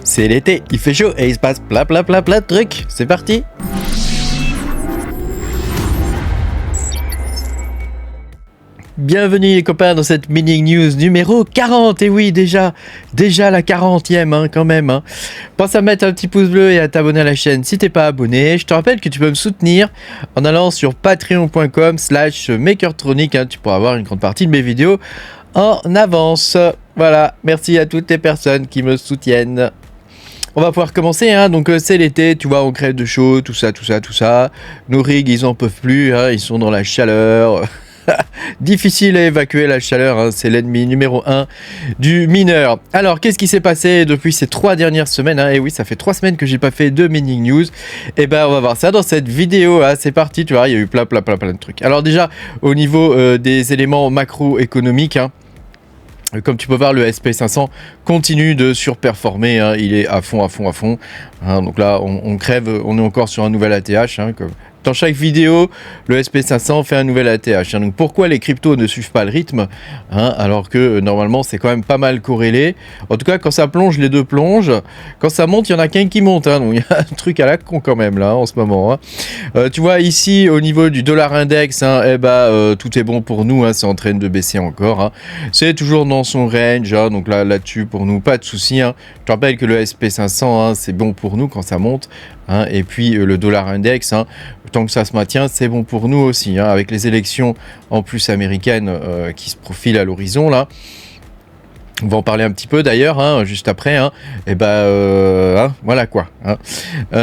C'est l'été, il fait chaud et il se passe plein de trucs. C'est parti. Bienvenue les copains dans cette mini news numéro 40, et oui déjà la 40e quand même. Pense à mettre un petit pouce bleu et à t'abonner à la chaîne si t'es pas abonné. Je te rappelle que tu peux me soutenir en allant sur patreon.com/makertronic, tu pourras avoir une grande partie de mes vidéos en avance. Voilà, merci à toutes les personnes qui me soutiennent. On va pouvoir commencer, donc c'est l'été, tu vois, on crève de chaud, tout ça. Nos rigs, ils en peuvent plus, ils sont dans la chaleur. Difficile à évacuer la chaleur, c'est l'ennemi numéro 1 du mineur. Alors, qu'est-ce qui s'est passé depuis ces 3 dernières semaines, Et oui, ça fait 3 semaines que j'ai pas fait de mini news. Et ben, on va voir ça dans cette vidéo. C'est parti, tu vois, il y a eu plein de trucs. Alors déjà, au niveau des éléments macroéconomiques, comme tu peux voir, le SP500 continue de surperformer, il est à fond. Donc là, on crève, on est encore sur un nouvel ATH. Dans chaque vidéo, le SP500 fait un nouvel ATH. Donc pourquoi les cryptos ne suivent pas le rythme, alors que normalement c'est quand même pas mal corrélé. En tout cas, quand ça plonge, les deux plongent. Quand ça monte, il y en a qu'un qui monte. Donc il y a un truc à la con quand même là en ce moment. Tu vois ici au niveau du dollar index, tout est bon pour nous. C'est en train de baisser encore. C'est toujours dans son range. Donc là-dessus pour nous pas de souci. Je te rappelle que le SP500 c'est bon pour nous quand ça monte. Et puis le dollar index, tant que ça se maintient, c'est bon pour nous aussi, avec les élections en plus américaines qui se profilent à l'horizon là. On va en parler un petit peu d'ailleurs, juste après. Voilà quoi.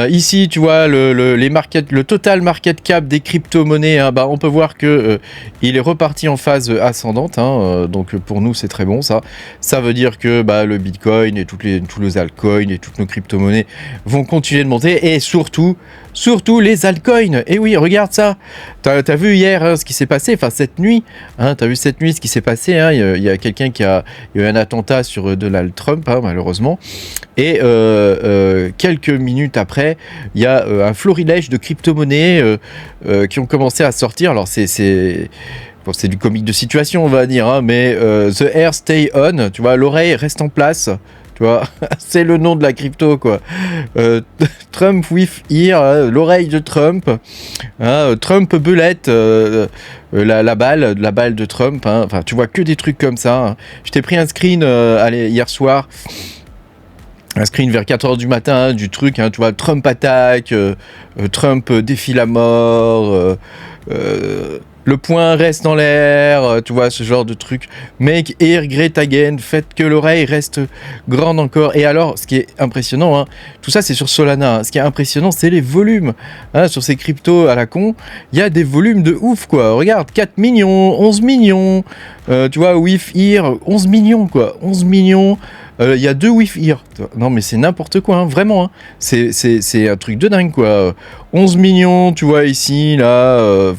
Ici, tu vois, le total market cap des crypto-monnaies, on peut voir que il est reparti en phase ascendante. Donc pour nous, c'est très bon ça. Ça veut dire que le Bitcoin et tous les altcoins et toutes nos crypto-monnaies vont continuer de monter, et surtout les altcoins. Et oui, regarde ça. T'as vu hier ce qui s'est passé, enfin cette nuit. T'as vu cette nuit ce qui s'est passé. Il y a quelqu'un il y a eu un attentat sur Donald Trump, malheureusement. Et quelques minutes après, il y a un florilège de crypto-monnaies qui ont commencé à sortir. Alors c'est du comique de situation, on va dire, mais The Air Stay On, tu vois, l'oreille reste en place. Tu vois, c'est le nom de la crypto, quoi. Trump with ear, l'oreille de Trump. Trump bullet, la balle de Trump. Enfin, tu vois que des trucs comme ça. Je t'ai pris un screen hier soir. Un screen vers 4h du matin du truc, tu vois, Trump attaque, Trump défie la mort, le poing reste dans l'air, tu vois, ce genre de truc. Make ear great again, faites que l'oreille reste grande encore. Et alors, ce qui est impressionnant, tout ça c'est sur Solana. Ce qui est impressionnant, c'est les volumes. Sur ces cryptos à la con, il y a des volumes de ouf, quoi. Regarde, 4 millions, 11 millions, tu vois, with ear, 11 millions, quoi. 11 millions. Il y a 2 with ear. Non mais c'est n'importe quoi, vraiment. C'est un truc de dingue, quoi. 11 millions, tu vois, ici, là.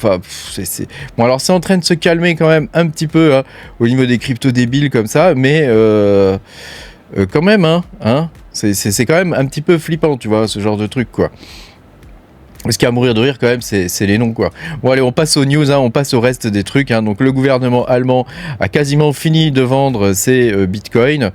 Bon, alors c'est en train de se calmer quand même un petit peu au niveau des cryptos débiles comme ça, mais quand même, c'est quand même un petit peu flippant, tu vois, ce genre de truc, quoi. Ce qui est à mourir de rire quand même, c'est les noms, quoi. Bon allez, on passe aux news, on passe au reste des trucs. Donc le gouvernement allemand a quasiment fini de vendre ses bitcoins.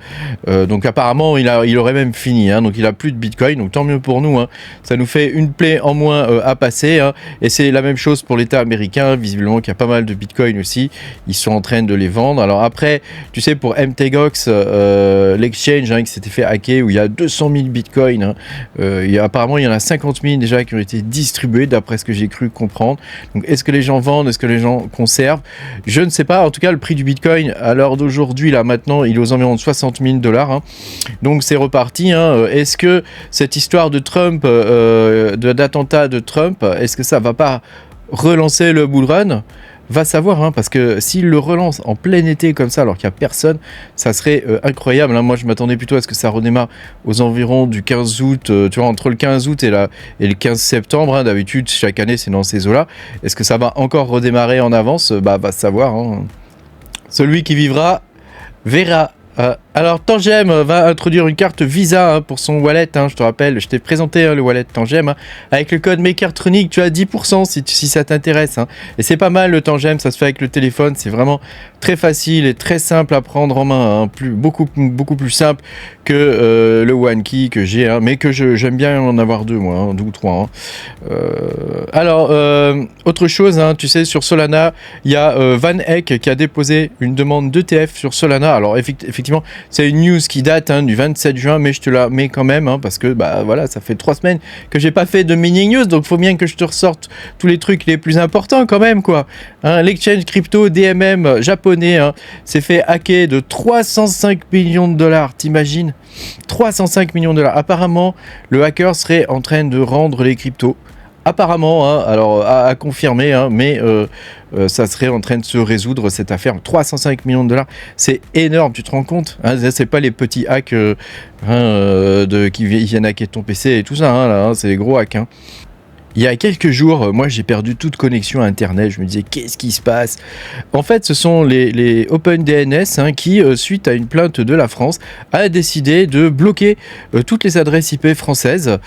Donc apparemment il aurait même fini. Donc il a plus de bitcoin. Donc tant mieux pour nous. Ça nous fait une plaie en moins à passer. Et c'est la même chose pour l'État américain. Visiblement qu'il y a pas mal de bitcoins aussi. Ils sont en train de les vendre. Alors après, tu sais, pour MTGOX, l'exchange qui s'était fait hacker, où il y a 200 000 bitcoins. Apparemment il y en a 50 000 déjà qui ont été distribué d'après ce que j'ai cru comprendre. Donc est-ce que les gens vendent, est-ce que les gens conservent? Je ne sais pas. En tout cas, le prix du Bitcoin à l'heure d'aujourd'hui, là maintenant, il est aux environs de 60 000 $. Donc c'est reparti. Est-ce que cette histoire de Trump, d'attentat de Trump, est-ce que ça va pas relancer le bull run? Va savoir, parce que s'il le relance en plein été comme ça, alors qu'il n'y a personne, ça serait incroyable. Moi, je m'attendais plutôt à ce que ça redémarre aux environs du 15 août, tu vois, entre le 15 août et le 15 septembre. D'habitude, chaque année, c'est dans ces eaux-là. Est-ce que ça va encore redémarrer en avance? Va savoir. Celui qui vivra verra. Alors Tangem va introduire une carte Visa pour son wallet, je te rappelle, je t'ai présenté le wallet Tangem, avec le code Mechatronic, tu as 10% si ça t'intéresse. Et c'est pas mal le Tangem, ça se fait avec le téléphone, c'est vraiment très facile et très simple à prendre en main, beaucoup plus simple que le OneKey que j'ai, mais que j'aime bien en avoir deux moi, 2 ou 3. Alors, autre chose, tu sais, sur Solana, il y a Van Eck qui a déposé une demande d'ETF sur Solana. Alors effectivement, c'est une news qui date du 27 juin, mais je te la mets quand même, parce que voilà, ça fait 3 semaines que j'ai pas fait de mini news, donc faut bien que je te ressorte tous les trucs les plus importants quand même, quoi. L'exchange crypto DMM japonais s'est fait hacker de 305 millions de dollars, t'imagines? 305 millions de dollars. Apparemment, le hacker serait en train de rendre les cryptos. Apparemment, alors à confirmer, mais ça serait en train de se résoudre cette affaire. 305 millions de dollars, c'est énorme, tu te rends compte, c'est pas les petits hacks qui viennent hacker ton PC et tout ça, là, c'est les gros hacks. Il y a quelques jours, moi j'ai perdu toute connexion à internet, je me disais qu'est-ce qui se passe? En fait ce sont les OpenDNS qui, suite à une plainte de la France, a décidé de bloquer toutes les adresses IP françaises.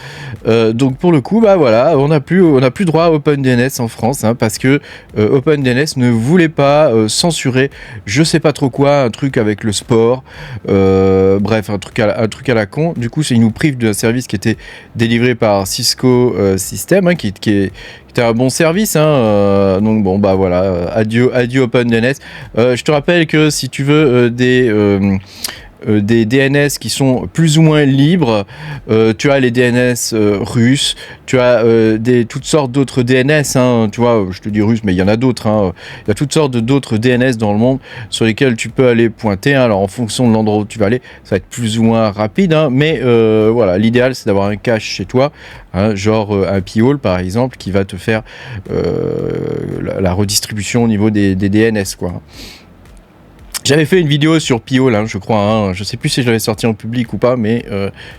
Donc pour le coup, voilà, on n'a plus droit à OpenDNS en France, parce que OpenDNS ne voulait pas censurer je sais pas trop quoi, un truc avec le sport, bref, un truc à la con. Du coup il nous prive d'un service qui était délivré par Cisco System, qui était un bon service, donc bon voilà, adieu OpenDNS. Je te rappelle que si tu veux des DNS qui sont plus ou moins libres, tu as les DNS russes, tu as toutes sortes d'autres DNS, tu vois, je te dis russes, mais il y en a d'autres, il y a toutes sortes d'autres DNS dans le monde sur lesquels tu peux aller pointer, alors en fonction de l'endroit où tu vas aller, ça va être plus ou moins rapide, mais voilà, l'idéal c'est d'avoir un cache chez toi, genre un P-Hole par exemple, qui va te faire la redistribution au niveau des DNS, quoi. J'avais fait une vidéo sur P-Hole, je crois, je sais plus si je l'avais sorti en public ou pas, mais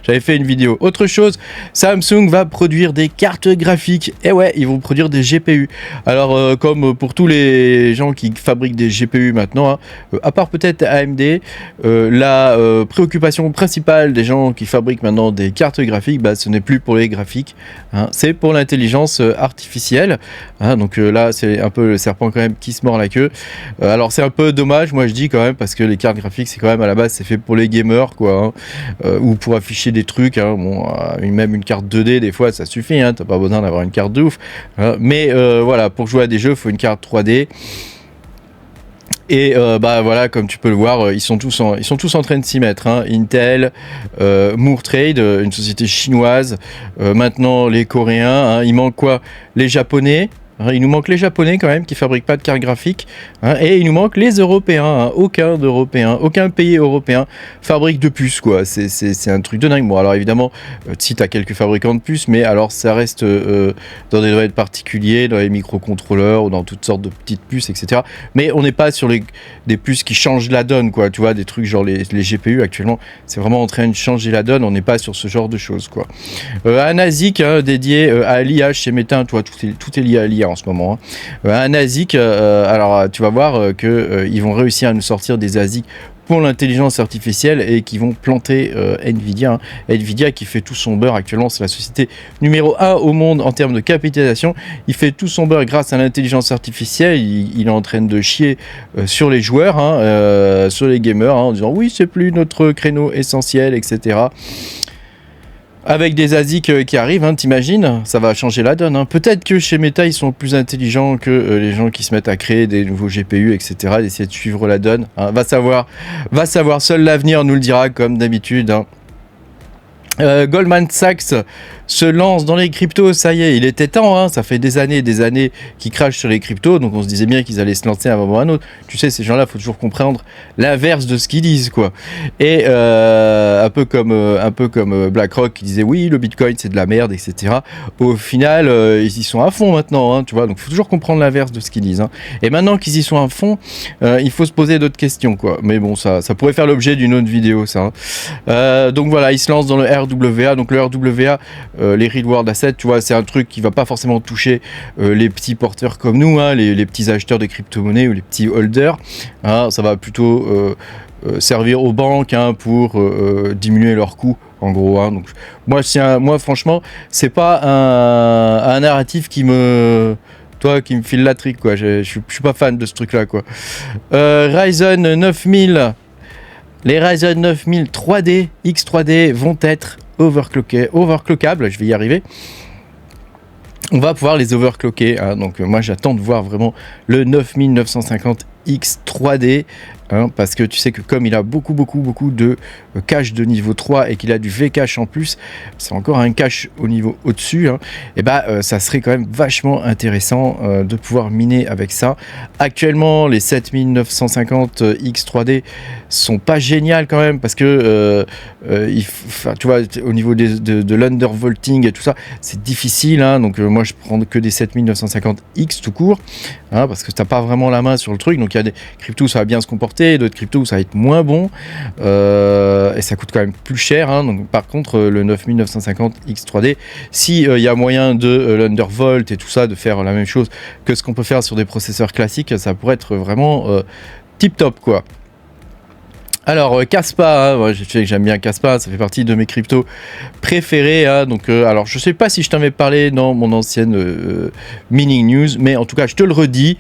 j'avais fait une vidéo. Autre chose, Samsung va produire des cartes graphiques. Et ouais, ils vont produire des GPU. Alors, comme pour tous les gens qui fabriquent des GPU maintenant, à part peut-être AMD, la préoccupation principale des gens qui fabriquent maintenant des cartes graphiques, ce n'est plus pour les graphiques, c'est pour l'intelligence artificielle. Donc là, c'est un peu le serpent quand même qui se mord la queue. Alors c'est un peu dommage, moi je dis quand même, parce que les cartes graphiques c'est quand même à la base c'est fait pour les gamers, quoi, ou pour afficher des trucs, même une carte 2D des fois ça suffit, t'as pas besoin d'avoir une carte de ouf, mais voilà, pour jouer à des jeux il faut une carte 3D. Et voilà, comme tu peux le voir, ils sont tous en train de s'y mettre, Intel, Moortrade, une société chinoise, maintenant les Coréens, il manque quoi? Les Japonais. Il nous manque les Japonais quand même qui fabriquent pas de cartes graphiques, et il nous manque les Européens. Aucun pays européen fabrique de puces, quoi. C'est un truc de dingue. Bon, alors évidemment, si tu as quelques fabricants de puces, mais alors ça reste dans des domaines particuliers, dans les microcontrôleurs ou dans toutes sortes de petites puces, etc. Mais on n'est pas sur des puces qui changent la donne, quoi. Tu vois, des trucs genre les GPU actuellement, c'est vraiment en train de changer la donne. On n'est pas sur ce genre de choses, quoi. Un ASIC dédié à l'IA chez Meta, tu vois, tout est lié à l'IA en ce moment. Un ASIC, alors tu vas voir qu'ils vont réussir à nous sortir des ASIC pour l'intelligence artificielle et qui vont planter Nvidia. Nvidia qui fait tout son beurre actuellement, c'est la société numéro 1 au monde en termes de capitalisation. Il fait tout son beurre grâce à l'intelligence artificielle. Il est en train de chier sur les joueurs, sur les gamers, en disant oui, c'est plus notre créneau essentiel, etc. Avec des ASIC qui arrivent, t'imagines, ça va changer la donne. Peut-être que chez Meta, ils sont plus intelligents que les gens qui se mettent à créer des nouveaux GPU, etc., d'essayer de suivre la donne. Va savoir, seul l'avenir nous le dira, comme d'habitude. Goldman Sachs se lance dans les cryptos, ça y est, il était temps, ça fait des années qu'ils crachent sur les cryptos, donc on se disait bien qu'ils allaient se lancer à un moment ou à un autre. Tu sais, ces gens-là, faut toujours comprendre l'inverse de ce qu'ils disent, quoi. Et un peu comme BlackRock qui disait oui, le Bitcoin c'est de la merde, etc. Au final, ils y sont à fond maintenant, tu vois, donc faut toujours comprendre l'inverse de ce qu'ils disent. Et maintenant qu'ils y sont à fond, il faut se poser d'autres questions, quoi. Mais bon, ça pourrait faire l'objet d'une autre vidéo, ça. Donc voilà, ils se lancent dans le RWA, donc le RWA, les Real World Assets, tu vois, c'est un truc qui va pas forcément toucher les petits porteurs comme nous, les petits acheteurs de crypto-monnaies ou les petits holders, ça va plutôt servir aux banques pour diminuer leurs coûts, en gros. Donc, moi, franchement, c'est pas un narratif qui me file la trique, quoi. Je suis pas fan de ce truc-là, quoi. Ryzen 9000, les Ryzen 9000 3D, X3D vont être overclockables, je vais y arriver. On va pouvoir les overclocker, donc moi j'attends de voir vraiment le 9950X 3D, parce que tu sais que comme il a beaucoup de cache de niveau 3 et qu'il a du V-cache en plus, c'est encore un cache au niveau au-dessus, et ça serait quand même vachement intéressant de pouvoir miner avec ça. Actuellement, les 7950X 3D sont pas géniales quand même, parce que tu vois, au niveau de l'undervolting et tout ça, c'est difficile, donc moi je prends que des 7950X tout court, parce que t'as pas vraiment la main sur le truc. Donc il y a des cryptos où ça va bien se comporter, d'autres cryptos où ça va être moins bon, et ça coûte quand même plus cher, donc par contre le 9950X 3D, si il y a moyen de l'undervolt et tout ça, de faire la même chose que ce qu'on peut faire sur des processeurs classiques, ça pourrait être vraiment tip top, quoi. Alors Kaspa, moi, je sais que j'aime bien Kaspa, ça fait partie de mes cryptos préférés, donc alors je sais pas si je t'en avais parlé dans mon ancienne mining news, mais en tout cas je te le redis,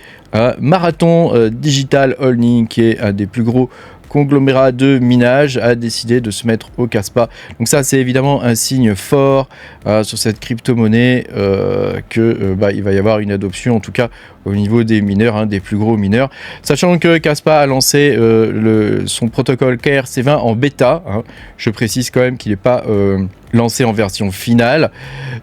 Marathon Digital Holding, qui est un des plus gros conglomérats de minage, a décidé de se mettre au Kaspa. Donc ça, c'est évidemment un signe fort sur cette crypto-monnaie, que il va y avoir une adoption, en tout cas au niveau des mineurs, des plus gros mineurs. Sachant que Kaspa a lancé son protocole KRC20 en bêta. Je précise quand même qu'il n'est pas lancé en version finale.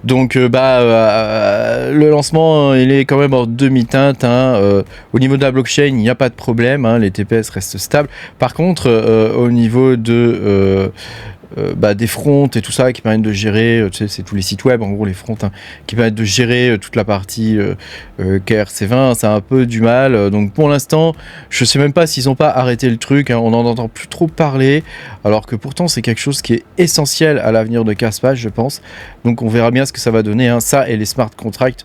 Donc le lancement, il est quand même en demi-teinte. Au niveau de la blockchain, il n'y a pas de problème. Les TPS restent stables. Par contre, au niveau de des fronts et tout ça qui permettent de gérer, tu sais, c'est tous les sites web, en gros les fronts, qui permettent de gérer toute la partie KRC20, ça a un peu du mal. Donc pour l'instant, je sais même pas s'ils ont pas arrêté le truc, on n'en entend plus trop parler, alors que pourtant c'est quelque chose qui est essentiel à l'avenir de Kaspa, je pense. Donc on verra bien ce que ça va donner, ça et les smart contracts,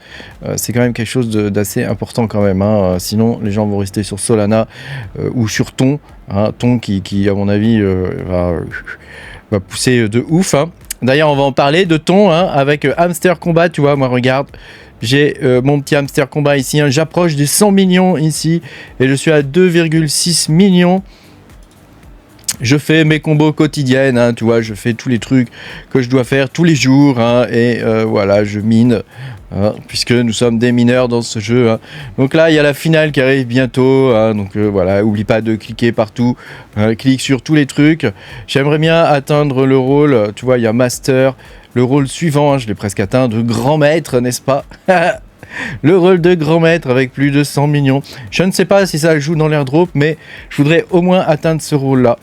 c'est quand même quelque chose d'assez important quand même, sinon les gens vont rester sur Solana ou sur Ton, Ton qui à mon avis va pousser de ouf. D'ailleurs, on va en parler de Ton avec Hamster Combat. Tu vois, moi, regarde, j'ai mon petit Hamster Combat ici. J'approche des 100 millions ici et je suis à 2,6 millions. Je fais mes combos quotidiennes, tu vois, je fais tous les trucs que je dois faire tous les jours, et voilà, je mine, puisque nous sommes des mineurs dans ce jeu. Donc là, il y a la finale qui arrive bientôt, donc voilà, oublie pas de cliquer partout, clique sur tous les trucs. J'aimerais bien atteindre le rôle, tu vois, il y a Master, le rôle suivant, je l'ai presque atteint, de grand maître, n'est-ce pas? Le rôle de grand maître avec plus de 100 millions. Je ne sais pas si ça joue dans l'airdrop, mais je voudrais au moins atteindre ce rôle-là.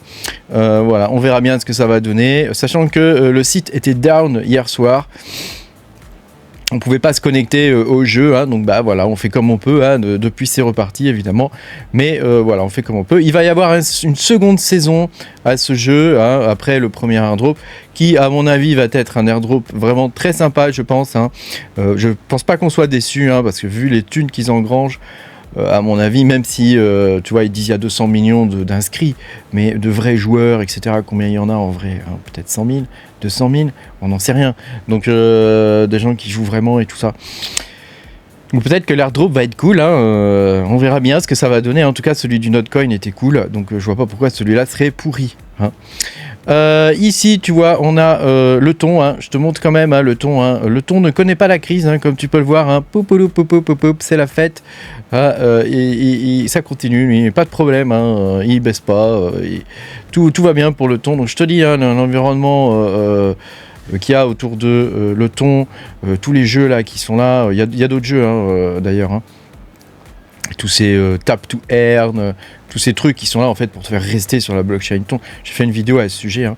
Voilà, on verra bien ce que ça va donner. Sachant que le site était down hier soir. On pouvait pas se connecter au jeu, donc voilà, on fait comme on peut, depuis c'est reparti évidemment, mais voilà, on fait comme on peut. Il va y avoir une seconde saison à ce jeu, après le premier airdrop, qui à mon avis va être un airdrop vraiment très sympa, je pense. Je pense pas qu'on soit déçu, parce que vu les thunes qu'ils engrangent, à mon avis, même si tu vois, ils disent il y a 200 millions d'inscrits, mais de vrais joueurs, etc., combien il y en a en vrai, peut-être 100 000, 200 000, on n'en sait rien. Donc des gens qui jouent vraiment et tout ça. Ou peut-être que l'airdrop va être cool, on verra bien ce que ça va donner. En tout cas, celui du Notcoin était cool, donc je vois pas pourquoi celui-là serait pourri. Ici, tu vois, on a le Ton, je te montre quand même le Ton. Le Ton ne connaît pas la crise, comme tu peux le voir. C'est la fête. Et ça continue, lui, pas de problème, il baisse pas. Tout va bien pour le Ton. Donc je te dis, l'environnement qu'il y a autour de le Ton, tous les jeux là qui sont là, il y a d'autres jeux d'ailleurs. Tous ces tap to earn, tous ces trucs qui sont là en fait pour te faire rester sur la blockchain Ton. J'ai fait une vidéo à ce sujet,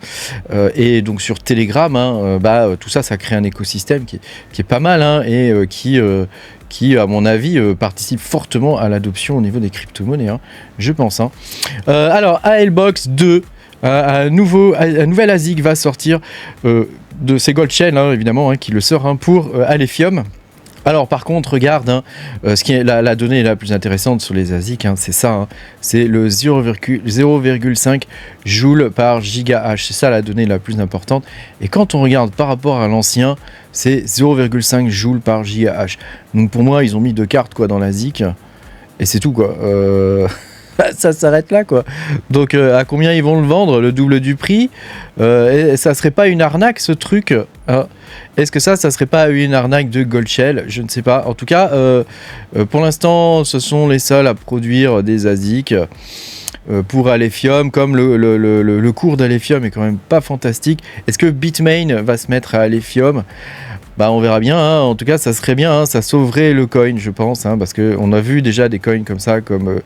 et donc sur Telegram, tout ça crée un écosystème qui est pas mal, et qui à mon avis participe fortement à l'adoption au niveau des crypto-monnaies, je pense. Alors ALBox 2, un nouvel ASIC va sortir de ces gold chain, évidemment, qui le sort pour Alephium. Alors par contre, regarde, hein, ce qui est la donnée la plus intéressante sur les ASIC, hein, c'est ça, hein, c'est le 0,5 joules par gigahash. C'est ça la donnée la plus importante. Et quand on regarde par rapport à l'ancien, c'est 0,5 joules par gigahash. Donc pour moi, ils ont mis 2 cartes quoi, dans l'ASIC. Et c'est tout quoi. Ça s'arrête là quoi. Donc à combien ils vont le vendre? Le double du prix? Et ça serait pas une arnaque ce truc, hein? Est-ce que ça serait pas une arnaque de Goldshell? Je ne sais pas. En tout cas, pour l'instant, ce sont les seuls à produire des ASIC pour Alephium, comme le cours d'Alephium est quand même pas fantastique. Est-ce que Bitmain va se mettre à Alephium? Bah on verra bien, hein. En tout cas ça serait bien, hein. Ça sauverait le coin je pense, hein, parce qu'on a vu déjà des coins comme ça, comme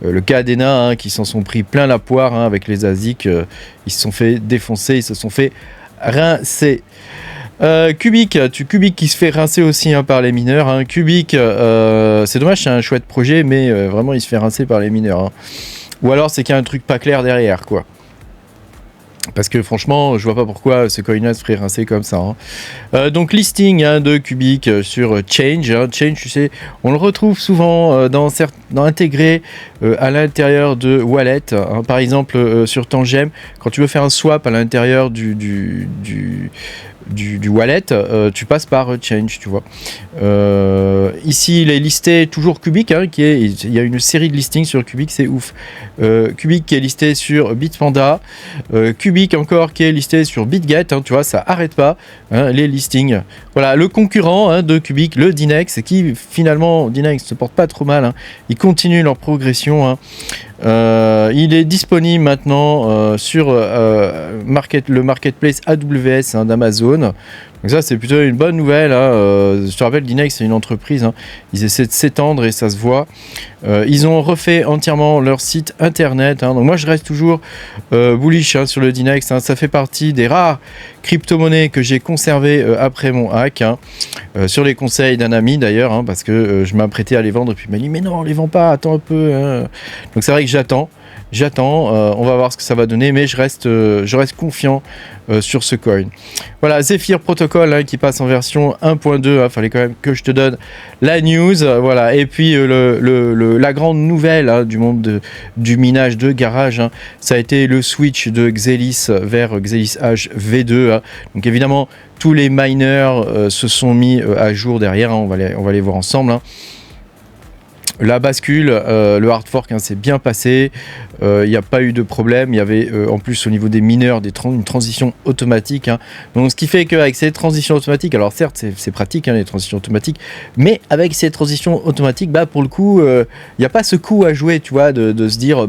le Cadena, hein, qui s'en sont pris plein la poire, hein, avec les ASIC, ils se sont fait défoncer, ils se sont fait rincer. Cubic qui se fait rincer aussi, hein, par les mineurs, hein. Cubic, c'est dommage, c'est un chouette projet, mais vraiment il se fait rincer par les mineurs, hein. Ou alors c'est qu'il y a un truc pas clair derrière quoi. Parce que franchement, je vois pas pourquoi ce coin-là se ferait rincer comme ça, hein. Donc listing, hein, de Cubic sur Change, hein. Change, tu sais, on le retrouve souvent intégré à l'intérieur de Wallet, hein. Par exemple sur Tangem, quand tu veux faire un swap à l'intérieur du wallet, tu passes par Change, tu vois. Ici, il est listé toujours Cubic, hein, il y a une série de listings sur Cubic, c'est ouf. Cubic qui est listé sur Bitpanda, Cubic encore qui est listé sur BitGet, hein, tu vois, ça arrête pas, hein, les listings. Voilà, le concurrent, hein, de Cubic, le Dinex, qui finalement, Dinex se porte pas trop mal, hein. Ils continuent leur progression, hein. Il est disponible maintenant sur le marketplace AWS, hein, d'Amazon. Donc ça c'est plutôt une bonne nouvelle, hein. Je te rappelle, Dinex c'est une entreprise, hein. Ils essaient de s'étendre et ça se voit. Ils ont refait entièrement leur site internet, hein. Donc moi je reste toujours bullish, hein, sur le Dinex, hein. Ça fait partie des rares crypto-monnaies que j'ai conservées après mon hack, hein. Sur les conseils d'un ami d'ailleurs, hein, parce que je m'apprêtais à les vendre et puis il m'a dit mais non, les vends pas, attends un peu, hein. Donc c'est vrai que j'attends, on va voir ce que ça va donner, mais je reste confiant sur ce coin. Voilà, Zephyr Protocol, hein, qui passe en version 1.2, hein, fallait quand même que je te donne la news, voilà. Et puis la grande nouvelle, hein, du monde du minage de garage, hein, ça a été le switch de Xelis vers Xelis H V2, hein. Donc évidemment tous les miners se sont mis à jour derrière, hein, on va les voir ensemble, hein. La bascule, le hard fork, hein, s'est bien passé, il n'y a pas eu de problème, il y avait en plus au niveau des mineurs une transition automatique, hein. Donc ce qui fait qu'avec ces transitions automatiques, alors certes c'est pratique, hein, les transitions automatiques, mais avec ces transitions automatiques, bah pour le coup il n'y a pas ce coup à jouer, tu vois, de se dire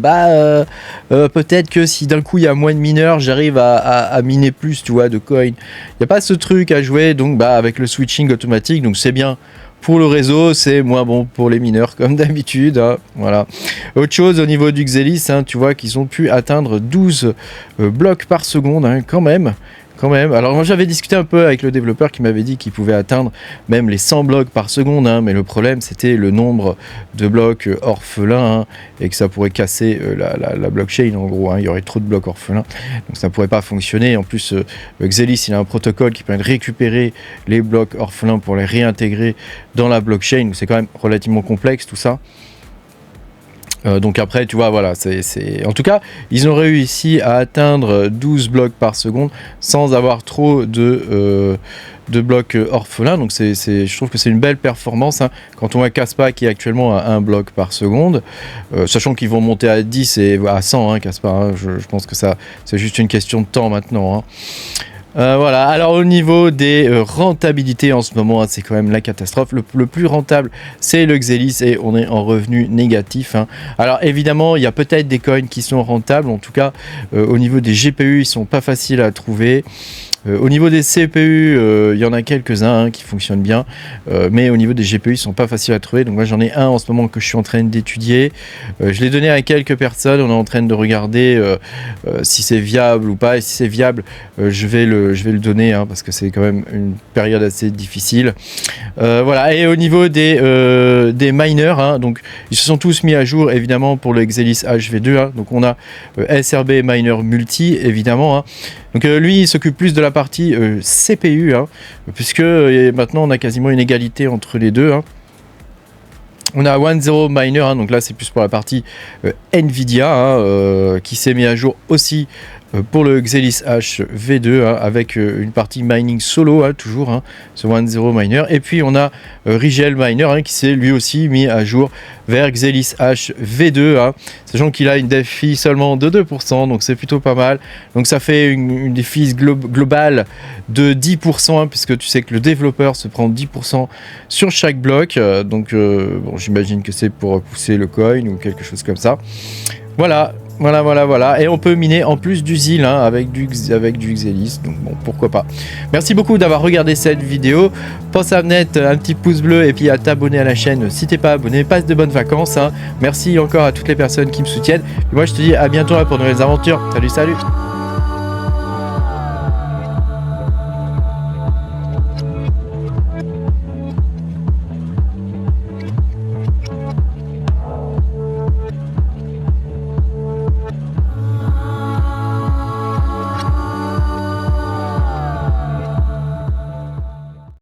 peut-être que si d'un coup il y a moins de mineurs, j'arrive à miner plus, tu vois, de coins. Il n'y a pas ce truc à jouer, donc avec le switching automatique, donc c'est bien. Pour le réseau, c'est moins bon pour les mineurs, comme d'habitude, hein, voilà. Autre chose au niveau du Xelis, hein, tu vois qu'ils ont pu atteindre 12 blocs par seconde, hein, quand même. Alors moi j'avais discuté un peu avec le développeur qui m'avait dit qu'il pouvait atteindre même les 100 blocs par seconde, hein, mais le problème c'était le nombre de blocs orphelins, hein, et que ça pourrait casser la blockchain en gros, hein. Il y aurait trop de blocs orphelins, donc ça pourrait pas fonctionner. En plus Xelis il a un protocole qui permet de récupérer les blocs orphelins pour les réintégrer dans la blockchain, c'est quand même relativement complexe tout ça. Donc après tu vois, voilà, en tout cas ils ont réussi à atteindre 12 blocs par seconde sans avoir trop de blocs orphelins, donc je trouve que c'est une belle performance, hein, quand on voit Kaspa qui est actuellement à 1 bloc par seconde, sachant qu'ils vont monter à 10 et à 100, hein, Kaspa, hein, je pense que ça c'est juste une question de temps maintenant, hein. Voilà, alors au niveau des rentabilités en ce moment, hein, c'est quand même la catastrophe. Le plus rentable, c'est le Xelis et on est en revenu négatif, hein. Alors évidemment, il y a peut-être des coins qui sont rentables, en tout cas au niveau des GPU, ils sont pas faciles à trouver. Au niveau des CPU, il y en a quelques-uns, hein, qui fonctionnent bien, mais au niveau des GPU, ils sont pas faciles à trouver. Donc moi j'en ai un en ce moment que je suis en train d'étudier. Je l'ai donné à quelques personnes, on est en train de regarder si c'est viable ou pas. Et si c'est viable, je vais le donner, hein, parce que c'est quand même une période assez difficile. Voilà, et au niveau des miners, hein, donc ils se sont tous mis à jour évidemment pour le Xelis HV2, hein. Donc on a SRB Miner Multi évidemment, hein. Donc lui, il s'occupe plus de la partie CPU, hein, puisque maintenant on a quasiment une égalité entre les deux. Hein. On a 1.0 Miner, hein, donc là c'est plus pour la partie Nvidia, hein, qui s'est mis à jour aussi pour le Xelis H V2, hein, avec une partie mining solo, hein, toujours, hein, ce 1.0 Miner. Et puis on a Rigel Miner, hein, qui s'est lui aussi mis à jour vers Xelis H V2, hein, sachant qu'il a une défi seulement de 2%, donc c'est plutôt pas mal. Donc ça fait une défi globale de 10%, hein, puisque tu sais que le développeur se prend 10% sur chaque bloc. Donc bon, j'imagine que c'est pour pousser le coin ou quelque chose comme ça. Voilà. Et on peut miner en plus du ZIL, hein, avec du Xelis, donc bon, pourquoi pas. Merci beaucoup d'avoir regardé cette vidéo. Pense à mettre un petit pouce bleu et puis à t'abonner à la chaîne si t'es pas abonné. Passe de bonnes vacances, hein. Merci encore à toutes les personnes qui me soutiennent. Et moi je te dis à bientôt, hein, pour de nouvelles aventures. Salut.